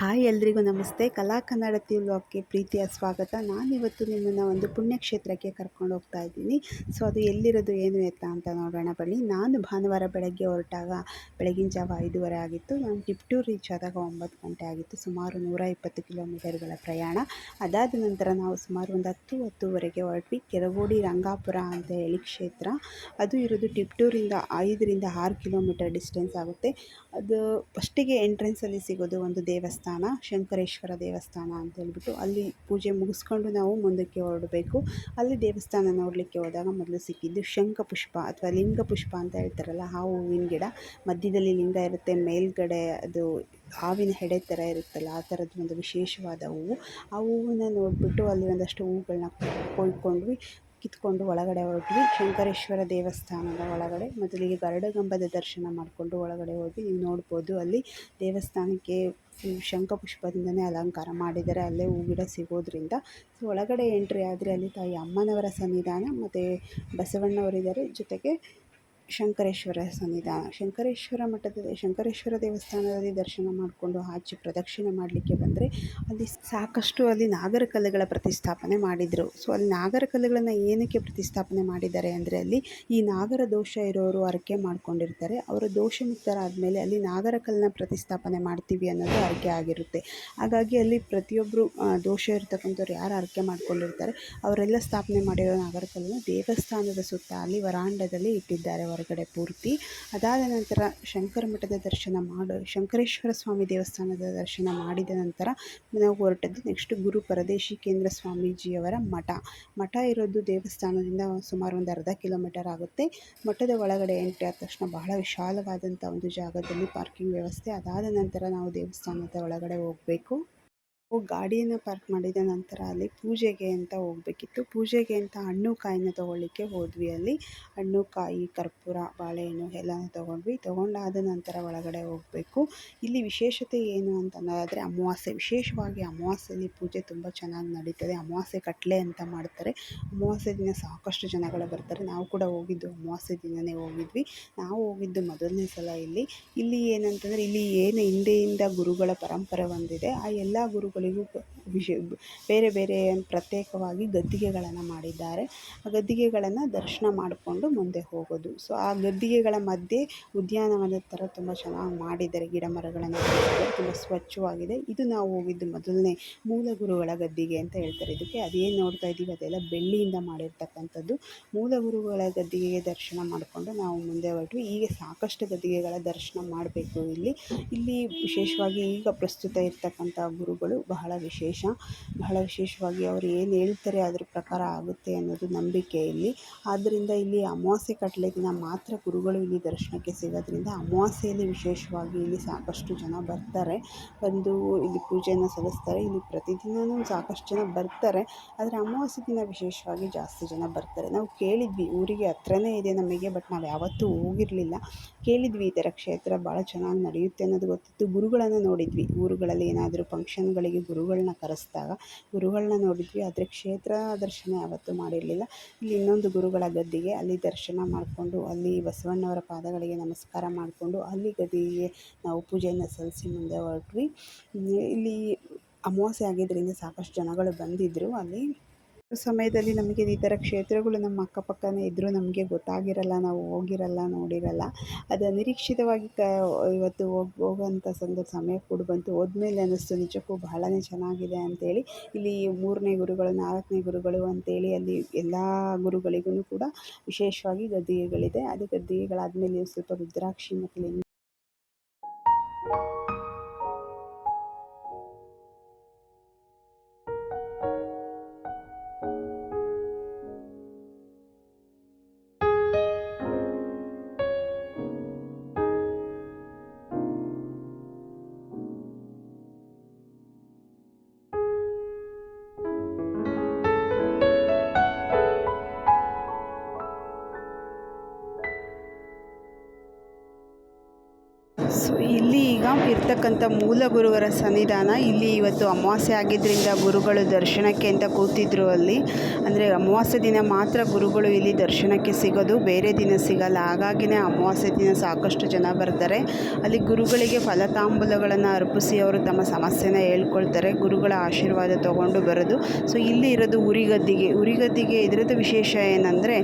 Hi ಎಲ್ರಿಗೂ ನಮಸ್ತೆ. ಕಲಾ ಕನ್ನಡತಿ ವ್ಲಾಗ್ಗೆ ಪ್ರೀತಿಯ ಸ್ವಾಗತ. ನಾನಿವತ್ತು ನಿಮ್ಮನ್ನು ಒಂದು ಪುಣ್ಯಕ್ಷೇತ್ರಕ್ಕೆ ಕರ್ಕೊಂಡು ಹೋಗ್ತಾ ಇದ್ದೀನಿ. ಸೊ ಅದು ಎಲ್ಲಿರೋದು ಏನು ಎತ್ತ ಅಂತ ನೋಡೋಣ ಬನ್ನಿ. ನಾನು ಭಾನುವಾರ ಬೆಳಗ್ಗೆ ಹೊರಟಾಗ ಬೆಳಗಿನ ಜಾವ 5:30 ಆಗಿತ್ತು. ನಾನು ಟಿಪ್ಟೂರು ರೀಚ್ ಆದಾಗ 9 ಗಂಟೆ ಆಗಿತ್ತು. ಸುಮಾರು 120 ಕಿಲೋಮೀಟರ್ಗಳ ಪ್ರಯಾಣ. ಅದಾದ ನಂತರ ನಾವು ಸುಮಾರು ಒಂದು 10-10:30ಗೆ ಹೊರಟ್ವಿ. ಕೆರಗೋಡಿ ರಂಗಾಪುರ ಅಂತ ಹೇಳಿ ಕ್ಷೇತ್ರ. ಅದು ಇರೋದು ಟಿಪ್ಟೂರಿಂದ 5ರಿಂದ 6 ಕಿಲೋಮೀಟರ್ ಡಿಸ್ಟೆನ್ಸ್ ಆಗುತ್ತೆ. ಅದು ಫಸ್ಟಿಗೆ ಎಂಟ್ರೆನ್ಸಲ್ಲಿ ಸಿಗೋದು ಒಂದು ದೇವಸ್ಥಾನ, ಶಂಕರೇಶ್ವರ ದೇವಸ್ಥಾನ ಅಂತ ಹೇಳ್ಬಿಟ್ಟು. ಅಲ್ಲಿ ಪೂಜೆ ಮುಗಿಸ್ಕೊಂಡು ನಾವು ಮುಂದಕ್ಕೆ ಹೊರಡಬೇಕು. ಅಲ್ಲಿ ದೇವಸ್ಥಾನ ನೋಡಲಿಕ್ಕೆ ಹೋದಾಗ ಮೊದಲು ಸಿಕ್ಕಿದ್ದು ಶಂಖಪುಷ್ಪ ಅಥವಾ ಲಿಂಗಪುಷ್ಪ ಅಂತ ಹೇಳ್ತಾರಲ್ಲ, ಆ ಹೂವಿನ ಗಿಡ. ಮಧ್ಯದಲ್ಲಿ ಲಿಂಗ ಇರುತ್ತೆ, ಮೇಲ್ಗಡೆ ಅದು ಹಾವಿನ ಹೆಡೆ ಥರ ಇರುತ್ತಲ್ಲ, ಆ ಥರದ್ದು ಒಂದು ವಿಶೇಷವಾದ ಹೂವು. ಆ ಹೂವನ್ನ ನೋಡಿಬಿಟ್ಟು ಅಲ್ಲಿ ಒಂದಷ್ಟು ಹೂವುಗಳನ್ನ ಕೊಯ್ಕೊಂಡ್ವಿ, ಕಿತ್ಕೊಂಡು ಒಳಗಡೆ ಹೊರಟ್ವಿ. ಶಂಕರೇಶ್ವರ ದೇವಸ್ಥಾನದ ಒಳಗಡೆ ಮೊದಲಿಗೆ ಗರುಡಗಂಬದ ದರ್ಶನ ಮಾಡಿಕೊಂಡು ಒಳಗಡೆ ಹೋಗಿ ನೀವು ನೋಡ್ಬೋದು. ಅಲ್ಲಿ ದೇವಸ್ಥಾನಕ್ಕೆ ಶಂಖಪುಷ್ಪದಿಂದನೇ ಅಲಂಕಾರ ಮಾಡಿದ್ದಾರೆ. ಅಲ್ಲೇ ಹೂ ಗಿಡ ಸಿಗೋದ್ರಿಂದ ಸೊ ಒಳಗಡೆ ಎಂಟ್ರಿ ಆದರೆ ಅಲ್ಲಿ ತಾಯಿ ಅಮ್ಮನವರ ಸನ್ನಿಧಾನ ಮತ್ತು ಬಸವಣ್ಣವರಿದ್ದಾರೆ, ಜೊತೆಗೆ ಶಂಕರೇಶ್ವರ ಸನ್ನಿಧಾನ. ಶಂಕರೇಶ್ವರ ದೇವಸ್ಥಾನದಲ್ಲಿ ದರ್ಶನ ಮಾಡಿಕೊಂಡು ಆಚೆ ಪ್ರದಕ್ಷಿಣೆ ಮಾಡಲಿಕ್ಕೆ ಬಂದರೆ ಅಲ್ಲಿ ನಾಗರಕಲ್ಲುಗಳ ಪ್ರತಿಷ್ಠಾಪನೆ ಮಾಡಿದರು. ಸೊ ಅಲ್ಲಿ ನಾಗರಕಲ್ಲುಗಳನ್ನು ಏನಕ್ಕೆ ಪ್ರತಿಷ್ಠಾಪನೆ ಮಾಡಿದ್ದಾರೆ ಅಂದರೆ, ಅಲ್ಲಿ ಈ ನಾಗರ ದೋಷ ಇರೋರು ಹರಕೆ ಮಾಡ್ಕೊಂಡಿರ್ತಾರೆ. ಅವರ ದೋಷ ಮುಕ್ತರಾದಮೇಲೆ ಅಲ್ಲಿ ನಾಗರಕಲ್ಲನ್ನ ಪ್ರತಿಷ್ಠಾಪನೆ ಮಾಡ್ತೀವಿ ಅನ್ನೋದು ಹರಕೆ ಆಗಿರುತ್ತೆ. ಹಾಗಾಗಿ ಅಲ್ಲಿ ಪ್ರತಿಯೊಬ್ಬರು ದೋಷ ಇರ್ತಕ್ಕಂಥವ್ರು ಯಾರು ಹರಕೆ ಮಾಡ್ಕೊಂಡಿರ್ತಾರೆ ಅವರೆಲ್ಲ ಸ್ಥಾಪನೆ ಮಾಡಿರೋ ನಾಗರಕಲ್ಲನ್ನು ದೇವಸ್ಥಾನದ ಸುತ್ತ ಅಲ್ಲಿ ವರಾಂಡದಲ್ಲಿ ಇಟ್ಟಿದ್ದಾರೆ, ಹೊರಗಡೆ ಪೂರ್ತಿ. ಅದಾದ ನಂತರ ಶಂಕರೇಶ್ವರ ಸ್ವಾಮಿ ದೇವಸ್ಥಾನದ ದರ್ಶನ ಮಾಡಿದ ನಂತರ ನಾವು ಹೊರಟದ್ದು ನೆಕ್ಸ್ಟ್ ಗುರು ಪರದೇಶಿ ಕೇಂದ್ರ ಸ್ವಾಮೀಜಿಯವರ ಮಠ ಇರೋದು ದೇವಸ್ಥಾನದಿಂದ ಸುಮಾರು ಒಂದು ಅರ್ಧ ಕಿಲೋಮೀಟರ್ ಆಗುತ್ತೆ. ಮಠದ ಒಳಗಡೆ ಎಂಟ್ರಿ ಆದ ತಕ್ಷಣ ಬಹಳ ವಿಶಾಲವಾದಂಥ ಒಂದು ಜಾಗದಲ್ಲಿ ಪಾರ್ಕಿಂಗ್ ವ್ಯವಸ್ಥೆ. ಅದಾದ ನಂತರ ನಾವು ದೇವಸ್ಥಾನದ ಒಳಗಡೆ ಹೋಗಬೇಕು. ಗಾಡಿಯನ್ನು ಪಾರ್ಕ್ ಮಾಡಿದ ನಂತರ ಅಲ್ಲಿ ಪೂಜೆಗೆ ಅಂತ ಹೋಗಬೇಕಿತ್ತು. ಪೂಜೆಗೆ ಅಂತ ಹಣ್ಣು ಕಾಯಿನ ತೊಗೊಳ್ಳಿಕ್ಕೆ ಹೋದ್ವಿ. ಅಲ್ಲಿ ಹಣ್ಣು ಕಾಯಿ, ಕರ್ಪೂರ, ಬಾಳೆಹಣ್ಣು ಎಲ್ಲನೂ ತೊಗೊಂಡಾದ ನಂತರ ಒಳಗಡೆ ಹೋಗಬೇಕು. ಇಲ್ಲಿ ವಿಶೇಷತೆ ಏನು ಅಂತಂದರೆ ವಿಶೇಷವಾಗಿ ಅಮಾವಾಸ್ಯೆಯಲ್ಲಿ ಪೂಜೆ ತುಂಬ ಚೆನ್ನಾಗಿ ನಡೀತದೆ. ಅಮಾವಾಸ್ಯೆ ಕಟ್ಲೆ ಅಂತ ಮಾಡ್ತಾರೆ. ಅಮಾವಾಸ್ಯೆ ದಿನ ಸಾಕಷ್ಟು ಜನಗಳು ಬರ್ತಾರೆ. ನಾವು ಕೂಡ ಹೋಗಿದ್ದು ಅಮಾವಾಸ್ಯೆ ದಿನವೇ ಹೋಗಿದ್ವಿ. ನಾವು ಹೋಗಿದ್ದು ಮೊದಲನೇ ಸಲ. ಇಲ್ಲಿ ಏನಂತಂದರೆ, ಇಲ್ಲಿ ಏನು ಹಿಂದೆಯಿಂದ ಗುರುಗಳ ಪರಂಪರೆ ಹೊಂದಿದೆ, ಆ ಎಲ್ಲ ಗುರುಗಳಿಗೂ ಬೇರೆ ಬೇರೆ ಪ್ರತ್ಯೇಕವಾಗಿ ಗದ್ದಿಗೆಗಳನ್ನು ಮಾಡಿದ್ದಾರೆ. ಆ ಗದ್ದಿಗೆಗಳನ್ನು ದರ್ಶನ ಮಾಡಿಕೊಂಡು ಮುಂದೆ ಹೋಗೋದು. ಸೊ ಆ ಗದ್ದಿಗೆಗಳ ಮಧ್ಯೆ ಉದ್ಯಾನವನದ ಥರ ತುಂಬ ಚೆನ್ನಾಗಿ ಮಾಡಿದ್ದಾರೆ. ಗಿಡ ಮರಗಳನ್ನು ಬೆಳೆಸಿದ್ದಾರೆ, ತುಂಬ ಸ್ವಚ್ಛವಾಗಿದೆ. ಇದು ನಾವು ಹೋಗಿದ್ದು ಮೊದಲನೇ ಮೂಲ ಗುರುಗಳ ಗದ್ದಿಗೆ ಅಂತ ಹೇಳ್ತಾರೆ ಇದಕ್ಕೆ. ಅದೇನು ನೋಡ್ತಾ ಇದ್ದೀವಿ ಅದೆಲ್ಲ ಬೆಳ್ಳಿಯಿಂದ ಮಾಡಿರ್ತಕ್ಕಂಥದ್ದು. ಮೂಲ ಗುರುಗಳ ಗದ್ದಿಗೆಗೆ ದರ್ಶನ ಮಾಡಿಕೊಂಡು ನಾವು ಮುಂದೆ ಹೊರಟ್ವಿ. ಹೀಗೆ ಸಾಕಷ್ಟು ಗದ್ದಿಗೆಗಳ ದರ್ಶನ ಮಾಡಬೇಕು. ಇಲ್ಲಿ ವಿಶೇಷವಾಗಿ ಈಗ ಪ್ರಸ್ತುತ ಇರ್ತಕ್ಕಂಥ ಗುರುಗಳು ಬಹಳ ವಿಶೇಷವಾಗಿ ಅವರು ಏನು ಹೇಳ್ತಾರೆ ಅದ್ರ ಪ್ರಕಾರ ಆಗುತ್ತೆ ಅನ್ನೋದು ನಂಬಿಕೆ ಇಲ್ಲಿ. ಆದ್ದರಿಂದ ಇಲ್ಲಿ ಅಮಾವಾಸ್ಯೆ ಕಟ್ಲೆ ದಿನ ಮಾತ್ರ ಗುರುಗಳು ಇಲ್ಲಿ ದರ್ಶನಕ್ಕೆ ಸಿಗೋದ್ರಿಂದ ಅಮಾವಾಸ್ಯೆಯಲ್ಲಿ ವಿಶೇಷವಾಗಿ ಇಲ್ಲಿ ಸಾಕಷ್ಟು ಜನ ಬರ್ತಾರೆ, ಬಂದು ಇಲ್ಲಿ ಪೂಜೆಯನ್ನು ಸಲ್ಲಿಸ್ತಾರೆ. ಇಲ್ಲಿ ಪ್ರತಿದಿನವೂ ಸಾಕಷ್ಟು ಜನ ಬರ್ತಾರೆ, ಆದರೆ ಅಮಾವಾಸ್ಯೆ ದಿನ ವಿಶೇಷವಾಗಿ ಜಾಸ್ತಿ ಜನ ಬರ್ತಾರೆ. ನಾವು ಕೇಳಿದ್ವಿ, ಊರಿಗೆ ಹತ್ರನೇ ಇದೆ ನಮಗೆ, ಬಟ್ ನಾವು ಯಾವತ್ತೂ ಹೋಗಿರಲಿಲ್ಲ. ಕೇಳಿದ್ವಿ ಈ ಥರ ಕ್ಷೇತ್ರ ಭಾಳ ಚೆನ್ನಾಗಿ ನಡೆಯುತ್ತೆ ಅನ್ನೋದು ಗೊತ್ತಿತ್ತು. ಗುರುಗಳನ್ನು ನೋಡಿದ್ವಿ, ಊರುಗಳಲ್ಲಿ ಏನಾದರೂ ಫಂಕ್ಷನ್ಗಳಿಗೆ ಗುರುಗಳನ್ನ ಕರೆಸಿದಾಗ ಗುರುಗಳನ್ನ ನೋಡಿದ್ವಿ, ಆದರೆ ಕ್ಷೇತ್ರ ದರ್ಶನ ಯಾವತ್ತೂ ಮಾಡಿರಲಿಲ್ಲ. ಇಲ್ಲಿ ಇನ್ನೊಂದು ಗುರುಗಳ ಗದ್ದಿಗೆ, ಅಲ್ಲಿ ದರ್ಶನ ಮಾಡಿಕೊಂಡು ಅಲ್ಲಿ ಬಸವಣ್ಣವರ ಪಾದಗಳಿಗೆ ನಮಸ್ಕಾರ ಮಾಡಿಕೊಂಡು ಅಲ್ಲಿ ಗದ್ದಿಗೆ ನಾವು ಪೂಜೆಯನ್ನು ಸಲ್ಲಿಸಿ ಮುಂದೆ ಹೊರಟ್ವಿ. ಇಲ್ಲಿ ಅಮಾವಾಸ್ಯೆ ಆಗಿದ್ದರಿಂದ ಸಾಕಷ್ಟು ಜನಗಳು ಬಂದಿದ್ದರು. ಅಲ್ಲಿ ಸಮಯದಲ್ಲಿ ನಮಗೆ ಈ ಥರ ಕ್ಷೇತ್ರಗಳು ನಮ್ಮ ಅಕ್ಕಪಕ್ಕನೇ ಇದ್ದರೂ ನಮಗೆ ಗೊತ್ತಾಗಿರಲ್ಲ, ನಾವು ಹೋಗಿರಲ್ಲ, ನೋಡಿರಲ್ಲ. ಅದು ಅನಿರೀಕ್ಷಿತವಾಗಿ ಇವತ್ತು ಹೋಗೋಂಥ ಸಮಯ ಕೂಡ ಬಂತು. ಹೋದ್ಮೇಲೆ ಅನ್ನಿಸ್ತು ನಿಜಕ್ಕೂ ಬಹಳನೇ ಚೆನ್ನಾಗಿದೆ ಅಂತೇಳಿ. ಇಲ್ಲಿ 3ನೇ ಗುರುಗಳು, 4ನೇ ಗುರುಗಳು ಅಂತೇಳಿ ಅಲ್ಲಿ ಎಲ್ಲ ಗುರುಗಳಿಗೂ ಕೂಡ ವಿಶೇಷವಾಗಿ ಗದ್ದಿಗೆಗಳಿದೆ. ಅದು ಗದ್ದಿಗೆಗಳಾದಮೇಲೆ ಸ್ವಲ್ಪ ರುದ್ರಾಕ್ಷಿ ಮತ್ತು ಸೊ ಇಲ್ಲಿ ಈಗ ಇರ್ತಕ್ಕಂಥ ಮೂಲ ಗುರುವರ ಸನ್ನಿಧಾನ. ಇಲ್ಲಿ ಇವತ್ತು ಅಮಾವಾಸ್ಯೆ ಆಗಿದ್ದರಿಂದ ಗುರುಗಳು ದರ್ಶನಕ್ಕೆ ಅಂತ ಕೂತಿದ್ರು ಅಲ್ಲಿ. ಅಂದರೆ ಅಮಾವಾಸ್ಯೆ ದಿನ ಮಾತ್ರ ಗುರುಗಳು ಇಲ್ಲಿ ದರ್ಶನಕ್ಕೆ ಸಿಗೋದು, ಬೇರೆ ದಿನ ಸಿಗಲ್ಲ. ಹಾಗಾಗಿನೇ ಅಮಾವಾಸ್ಯೆ ದಿನ ಸಾಕಷ್ಟು ಜನ ಬರ್ತಾರೆ. ಅಲ್ಲಿ ಗುರುಗಳಿಗೆ ಫಲತಾಂಬೂಲಗಳನ್ನು ಅರ್ಪಿಸಿ ಅವರು ತಮ್ಮ ಸಮಸ್ಯೆನ ಹೇಳ್ಕೊಳ್ತಾರೆ. ಗುರುಗಳ ಆಶೀರ್ವಾದ ತಗೊಂಡು ಬರೋದು. ಸೊ ಇಲ್ಲಿ ಇರೋದು ಉರಿಗದ್ದಿಗೆ ಇದರದ್ದು ವಿಶೇಷ ಏನಂದರೆ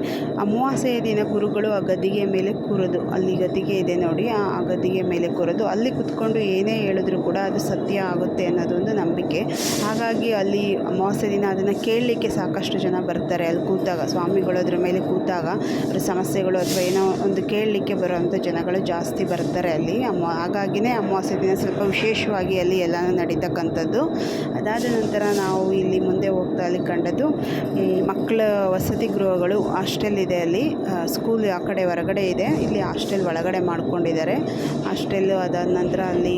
ಅಮಾವಾಸ್ಯೆಯ ದಿನ ಗುರುಗಳು ಆ ಗದ್ದಿಗೆ ಮೇಲೆ ಕೂರೋದು. ಅಲ್ಲಿ ಗದ್ದಿಗೆ ಇದೆ ನೋಡಿ, ಆ ಗದ್ದಿಗೆ ಮೇಲೆ ಕೂರೋದು. ಅಲ್ಲಿ ಕುತ್ಕೊಂಡು ಏನೇ ಹೇಳಿದ್ರು ಕೂಡ ಅದು ಸತ್ಯ ಆಗುತ್ತೆ ಅನ್ನೋದೊಂದು ನಂಬಿಕೆ. ಹಾಗಾಗಿ ಅಲ್ಲಿ ಅಮಾವಾಸ್ಯೆ ದಿನ ಅದನ್ನು ಕೇಳಲಿಕ್ಕೆ ಸಾಕಷ್ಟು ಜನ ಬರ್ತಾರೆ. ಅಲ್ಲಿ ಕೂತಾಗ ಸ್ವಾಮಿಗಳು ಅದ್ರ ಮೇಲೆ ಕೂತಾಗ ಅವ್ರ ಸಮಸ್ಯೆಗಳು ಅಥವಾ ಏನೋ ಒಂದು ಕೇಳಲಿಕ್ಕೆ ಬರುವಂಥ ಜನಗಳು ಜಾಸ್ತಿ ಬರ್ತಾರೆ ಅಲ್ಲಿ. ಹಾಗಾಗಿನೇ ಅಮಾವಾಸ್ಯೆ ದಿನ ಸ್ವಲ್ಪ ವಿಶೇಷವಾಗಿ ಅಲ್ಲಿ ಎಲ್ಲನೂ ನಡೀತಕ್ಕಂಥದ್ದು. ಅದಾದ ನಂತರ ನಾವು ಇಲ್ಲಿ ಮುಂದೆ ಹೋಗ್ತಾ ಅಲ್ಲಿ ಕಂಡದ್ದು ಮಕ್ಕಳ ವಸತಿ ಗೃಹಗಳು, ಹಾಸ್ಟೆಲ್ ಇದೆ ಅಲ್ಲಿ. ಸ್ಕೂಲ್ ಆ ಕಡೆ ಹೊರಗಡೆ ಇದೆ, ಇಲ್ಲಿ ಹಾಸ್ಟೆಲ್ ಒಳಗಡೆ ಮಾಡ್ಕೊಂಡಿದ್ದಾರೆ. ಹಾಸ್ಟೆಲ್ಲು ಅದಾದ ನಂತರ ಅಲ್ಲಿ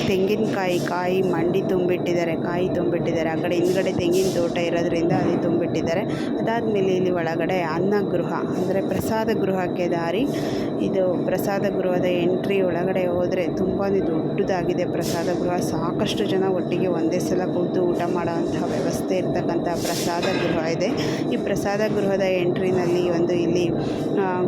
ತೆಂಗಿನಕಾಯಿ ಕಾಯಿ ಮಂಡಿ ತುಂಬಿಟ್ಟಿದ್ದಾರೆ, ಆ ಕಡೆ ಹಿಂದ್ಗಡೆ ತೆಂಗಿನ ತೋಟ ಇರೋದ್ರಿಂದ ಅಲ್ಲಿ ತುಂಬಿಟ್ಟಿದ್ದಾರೆ. ಅದಾದಮೇಲೆ ಇಲ್ಲಿ ಒಳಗಡೆ ಅನ್ನಗೃಹ ಅಂದರೆ ಪ್ರಸಾದ ಗೃಹಕ್ಕೆ ದಾರಿ. ಇದು ಪ್ರಸಾದ ಗೃಹದ ಎಂಟ್ರಿ. ಒಳಗಡೆ ಹೋದರೆ ತುಂಬಾ ದೊಡ್ಡದಾಗಿದೆ ಪ್ರಸಾದ ಗೃಹ. ಸಾಕಷ್ಟು ಜನ ಒಟ್ಟಿಗೆ ಒಂದೇ ಸಲ ಕೂತು ಊಟ ಮಾಡೋವಂತಹ ವ್ಯವಸ್ಥೆ ಇರ್ತಕ್ಕಂಥ ಪ್ರಸಾದ ಗೃಹ ಇದೆ. ಈ ಪ್ರಸಾದ ಗೃಹದ ಎಂಟ್ರಿನಲ್ಲಿ ಒಂದು ಇಲ್ಲಿ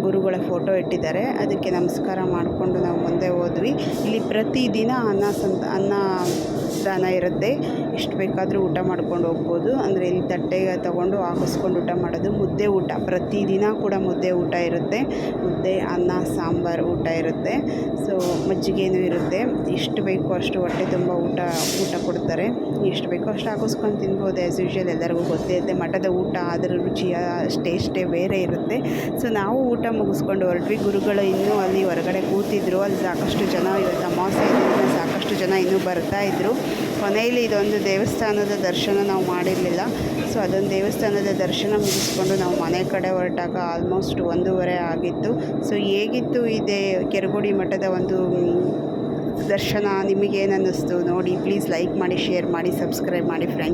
ಗುರುಗಳ ಫೋಟೋ ಇಟ್ಟಿದ್ದಾರೆ. ಅದಕ್ಕೆ ನಮಸ್ಕಾರ ಮಾಡಿಕೊಂಡು ನಾವು ಮುಂದೆ ಹೋದ್ವಿ. ಇಲ್ಲಿ ಪ್ರತಿದಿನ ಅನ್ನದಾನ ಇರುತ್ತೆ. ಎಷ್ಟು ಬೇಕಾದರೂ ಊಟ ಮಾಡ್ಕೊಂಡು ಹೋಗ್ಬೋದು. ಅಂದರೆ ಇಲ್ಲಿ ತಟ್ಟೆಗೆ ತಗೊಂಡು ಹಾಕಿಸ್ಕೊಂಡು ಊಟ ಮಾಡೋದು. ಮುದ್ದೆ ಊಟ ಪ್ರತಿದಿನ ಕೂಡ ಮುದ್ದೆ ಊಟ ಇರುತ್ತೆ. ಮುದ್ದೆ, ಅನ್ನ, ಸಾಂಬಾರು ಊಟ ಇರುತ್ತೆ. ಸೊ ಮಜ್ಜಿಗೆನೂ ಇರುತ್ತೆ. ಎಷ್ಟು ಬೇಕೋ ಅಷ್ಟು ಹೊಟ್ಟೆ ತುಂಬ ಊಟ ಕೊಡ್ತಾರೆ. ಎಷ್ಟು ಬೇಕೋ ಅಷ್ಟು ಹಾಕಿಸ್ಕೊಂಡು ತಿನ್ಬೋದು. ಆ್ಯಸ್ ಯೂಶ್ವಲ್ ಎಲ್ಲರಿಗೂ ಗೊತ್ತೇ ಇರುತ್ತೆ. ಮಠದ ಊಟ ಅದರ ರುಚಿಯ ಟೇಸ್ಟೇ ಬೇರೆ ಇರುತ್ತೆ. ಸೊ ನಾವು ಊಟ ಮುಗಿಸ್ಕೊಂಡು ಹೊರಟ್ವಿ. ಗುರುಗಳು ಇನ್ನೂ ಅಲ್ಲಿ ಹೊರಗಡೆ ಕೂತಿದ್ರು. ಅಲ್ಲಿ ಸಾಕಷ್ಟು ಜನ ಇವತ್ತು ಅಮಾವಾಸ್ಯೆ ಇದ್ರಿಂದ ಸಾಕಷ್ಟು ಜನ ಇನ್ನೂ ಬರ್ತಾಯಿದ್ರು. ಕೊನೆಯಲ್ಲಿ ಇದೊಂದು ದೇವಸ್ಥಾನದ ದರ್ಶನ ನಾವು ಮಾಡಿರಲಿಲ್ಲ. ಸೊ ಅದೊಂದು ದೇವಸ್ಥಾನದ ದರ್ಶನ ಮುಗಿಸ್ಕೊಂಡು ನಾವು ಮನೆ ಕಡೆ ಹೊರಟಾಗ ಆಲ್ಮೋಸ್ಟ್ 1:30 ಆಗಿತ್ತು. ಸೊ ಹೇಗಿತ್ತು ಇದೆ ಕೆರಗೋಡಿ ಮಠದ ಒಂದು ದರ್ಶನ, ನಿಮಗೇನು ಅನ್ನಿಸ್ತು ನೋಡಿ. ಪ್ಲೀಸ್ ಲೈಕ್ ಮಾಡಿ, ಶೇರ್ ಮಾಡಿ, ಸಬ್ಸ್ಕ್ರೈಬ್ ಮಾಡಿ ಫ್ರೆಂಡ್ಸ್.